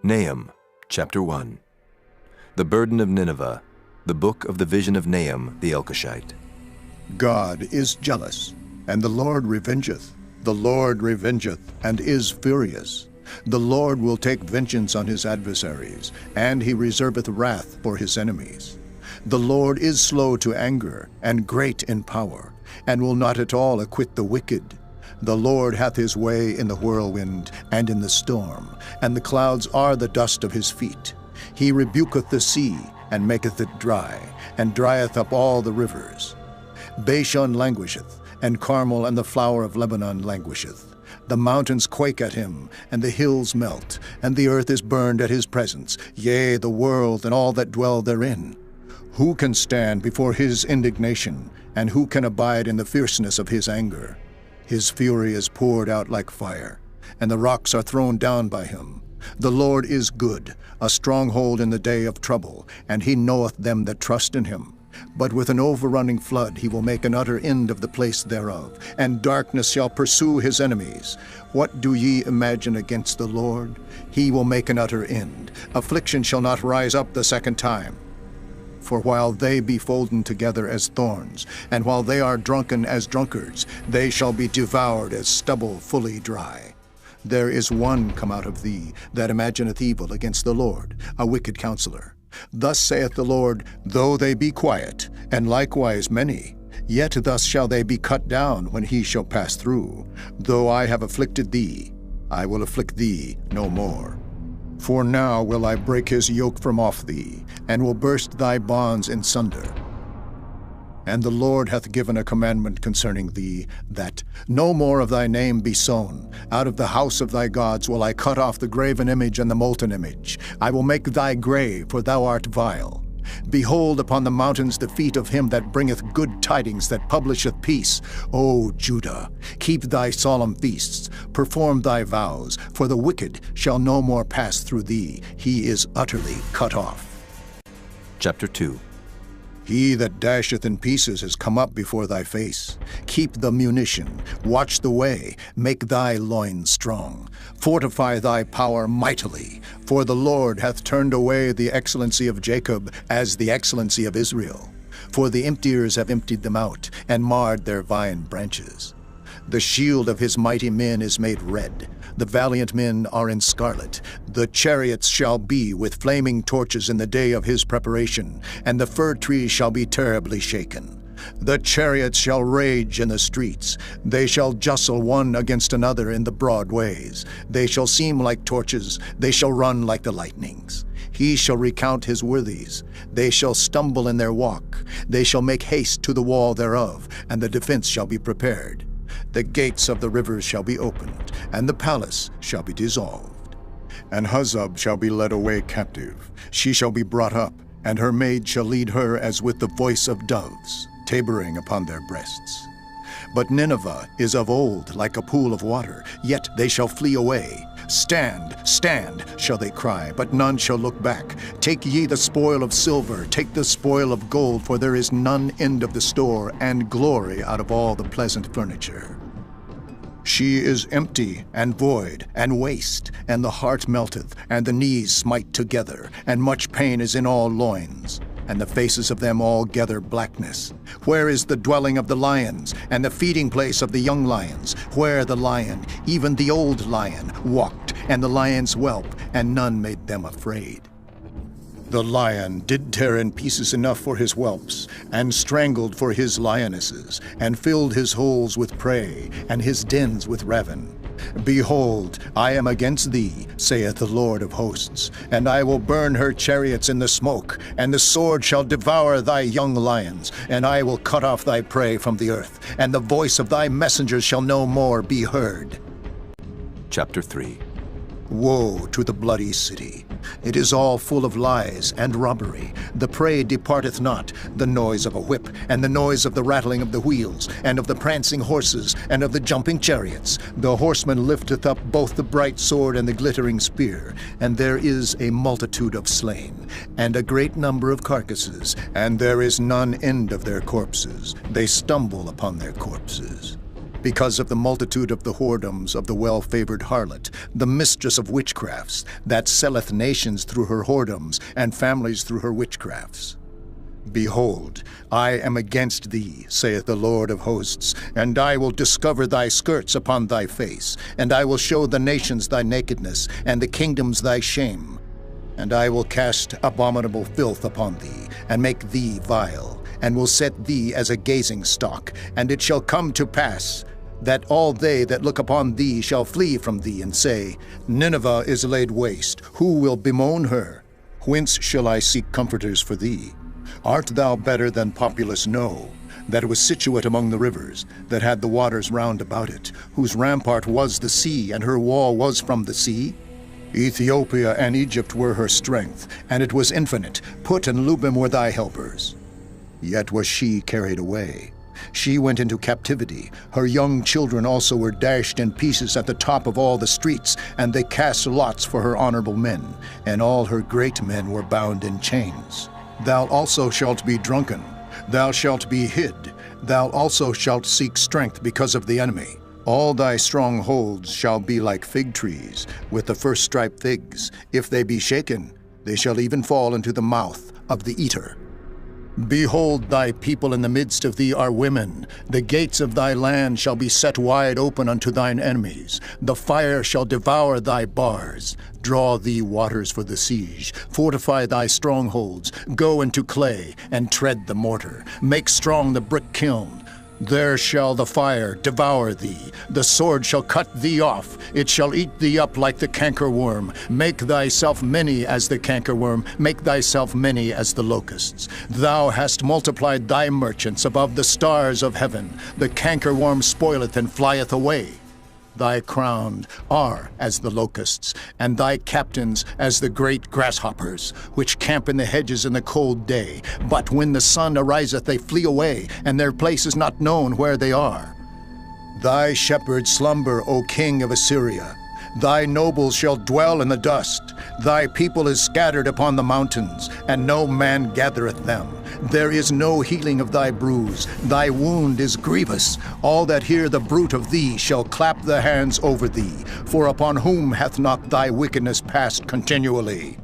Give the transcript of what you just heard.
Nahum, chapter 1. The burden of Nineveh, the book of the vision of Nahum the Elkoshite. God is jealous, and the Lord revengeth. The Lord revengeth, and is furious. The Lord will take vengeance on his adversaries, and he reserveth wrath for his enemies. The Lord is slow to anger, and great in power, and will not at all acquit the wicked. The Lord hath his way in the whirlwind and in the storm, and the clouds are the dust of his feet. He rebuketh the sea, and maketh it dry, and drieth up all the rivers. Bashan languisheth, and Carmel and the flower of Lebanon languisheth. The mountains quake at him, and the hills melt, and the earth is burned at his presence, yea, the world and all that dwell therein. Who can stand before his indignation, and who can abide in the fierceness of his anger? His fury is poured out like fire, and the rocks are thrown down by him. The Lord is good, a stronghold in the day of trouble, and he knoweth them that trust in him. But with an overrunning flood he will make an utter end of the place thereof, and darkness shall pursue his enemies. What do ye imagine against the Lord? He will make an utter end. Affliction shall not rise up the second time. For while they be folden together as thorns, and while they are drunken as drunkards, they shall be devoured as stubble fully dry. There is one come out of thee that imagineth evil against the Lord, a wicked counselor. Thus saith the Lord, though they be quiet, and likewise many, yet thus shall they be cut down when he shall pass through. Though I have afflicted thee, I will afflict thee no more. For now will I break his yoke from off thee, and will burst thy bonds in sunder. And the Lord hath given a commandment concerning thee, that no more of thy name be sown. Out of the house of thy gods will I cut off the graven image and the molten image. I will make thy grave, for thou art vile. Behold upon the mountains the feet of him that bringeth good tidings, that publisheth peace. O Judah, keep thy solemn feasts, perform thy vows, for the wicked shall no more pass through thee. He is utterly cut off. Chapter 2. He that dasheth in pieces is come up before thy face. Keep the munition, watch the way, make thy loins strong. Fortify thy power mightily, for the Lord hath turned away the excellency of Jacob as the excellency of Israel. For the emptiers have emptied them out, and marred their vine branches. The shield of his mighty men is made red. The valiant men are in scarlet. The chariots shall be with flaming torches in the day of his preparation, and the fir trees shall be terribly shaken. The chariots shall rage in the streets. They shall justle one against another in the broad ways. They shall seem like torches. They shall run like the lightnings. He shall recount his worthies. They shall stumble in their walk. They shall make haste to the wall thereof, and the defense shall be prepared. The gates of the rivers shall be opened, and the palace shall be dissolved. And Huzzab shall be led away captive. She shall be brought up, and her maid shall lead her as with the voice of doves, tabering upon their breasts. But Nineveh is of old like a pool of water, yet they shall flee away. Stand, stand, shall they cry, but none shall look back. Take ye the spoil of silver, take the spoil of gold, for there is none end of the store, and glory out of all the pleasant furniture. She is empty, and void, and waste, and the heart melteth, and the knees smite together, and much pain is in all loins. And the faces of them all gather blackness. Where is the dwelling of the lions, and the feeding place of the young lions? Where the lion, even the old lion, walked, and the lion's whelp, and none made them afraid? The lion did tear in pieces enough for his whelps, and strangled for his lionesses, and filled his holes with prey, and his dens with ravin. Behold, I am against thee, saith the Lord of hosts, and I will burn her chariots in the smoke, and the sword shall devour thy young lions, and I will cut off thy prey from the earth, and the voice of thy messengers shall no more be heard. Chapter 3. Woe to the bloody city! It is all full of lies and robbery. The prey departeth not, the noise of a whip, and the noise of the rattling of the wheels, and of the prancing horses, and of the jumping chariots. The horseman lifteth up both the bright sword and the glittering spear, and there is a multitude of slain, and a great number of carcasses, and there is none end of their corpses. They stumble upon their corpses. because of the multitude of the whoredoms of the well-favored harlot, the mistress of witchcrafts, that selleth nations through her whoredoms, and families through her witchcrafts. Behold, I am against thee, saith the Lord of hosts, and I will discover thy skirts upon thy face, and I will show the nations thy nakedness, and the kingdoms thy shame. And I will cast abominable filth upon thee, and make thee vile, and will set thee as a gazing stock. And it shall come to pass that all they that look upon thee shall flee from thee, and say, Nineveh is laid waste, who will bemoan her? Whence shall I seek comforters for thee? Art thou better than populous No, that was situate among the rivers, that had the waters round about it, whose rampart was the sea, and her wall was from the sea? Ethiopia and Egypt were her strength, and it was infinite. Put and Lubim were thy helpers. Yet was she carried away. She went into captivity. Her young children also were dashed in pieces at the top of all the streets, and they cast lots for her honorable men, and all her great men were bound in chains. Thou also shalt be drunken, thou shalt be hid, thou also shalt seek strength because of the enemy. All thy strongholds shall be like fig trees, with the first striped figs. If they be shaken, they shall even fall into the mouth of the eater. Behold, thy people in the midst of thee are women. The gates of thy land shall be set wide open unto thine enemies. The fire shall devour thy bars. Draw thee waters for the siege. Fortify thy strongholds. Go into clay, and tread the mortar. Make strong the brick kiln. There shall the fire devour thee. The sword shall cut thee off. It shall eat thee up like the cankerworm. Make thyself many as the cankerworm. Make thyself many as the locusts. Thou hast multiplied thy merchants above the stars of heaven. The cankerworm spoileth and flieth away. Thy crown are as the locusts, and thy captains as the great grasshoppers, which camp in the hedges in the cold day. But when the sun ariseth, they flee away, and their place is not known where they are. Thy shepherds slumber, O king of Assyria. Thy nobles shall dwell in the dust. Thy people is scattered upon the mountains, and no man gathereth them. There is no healing of thy bruise. Thy wound is grievous. All that hear the bruit of thee shall clap their hands over thee. For upon whom hath not thy wickedness passed continually?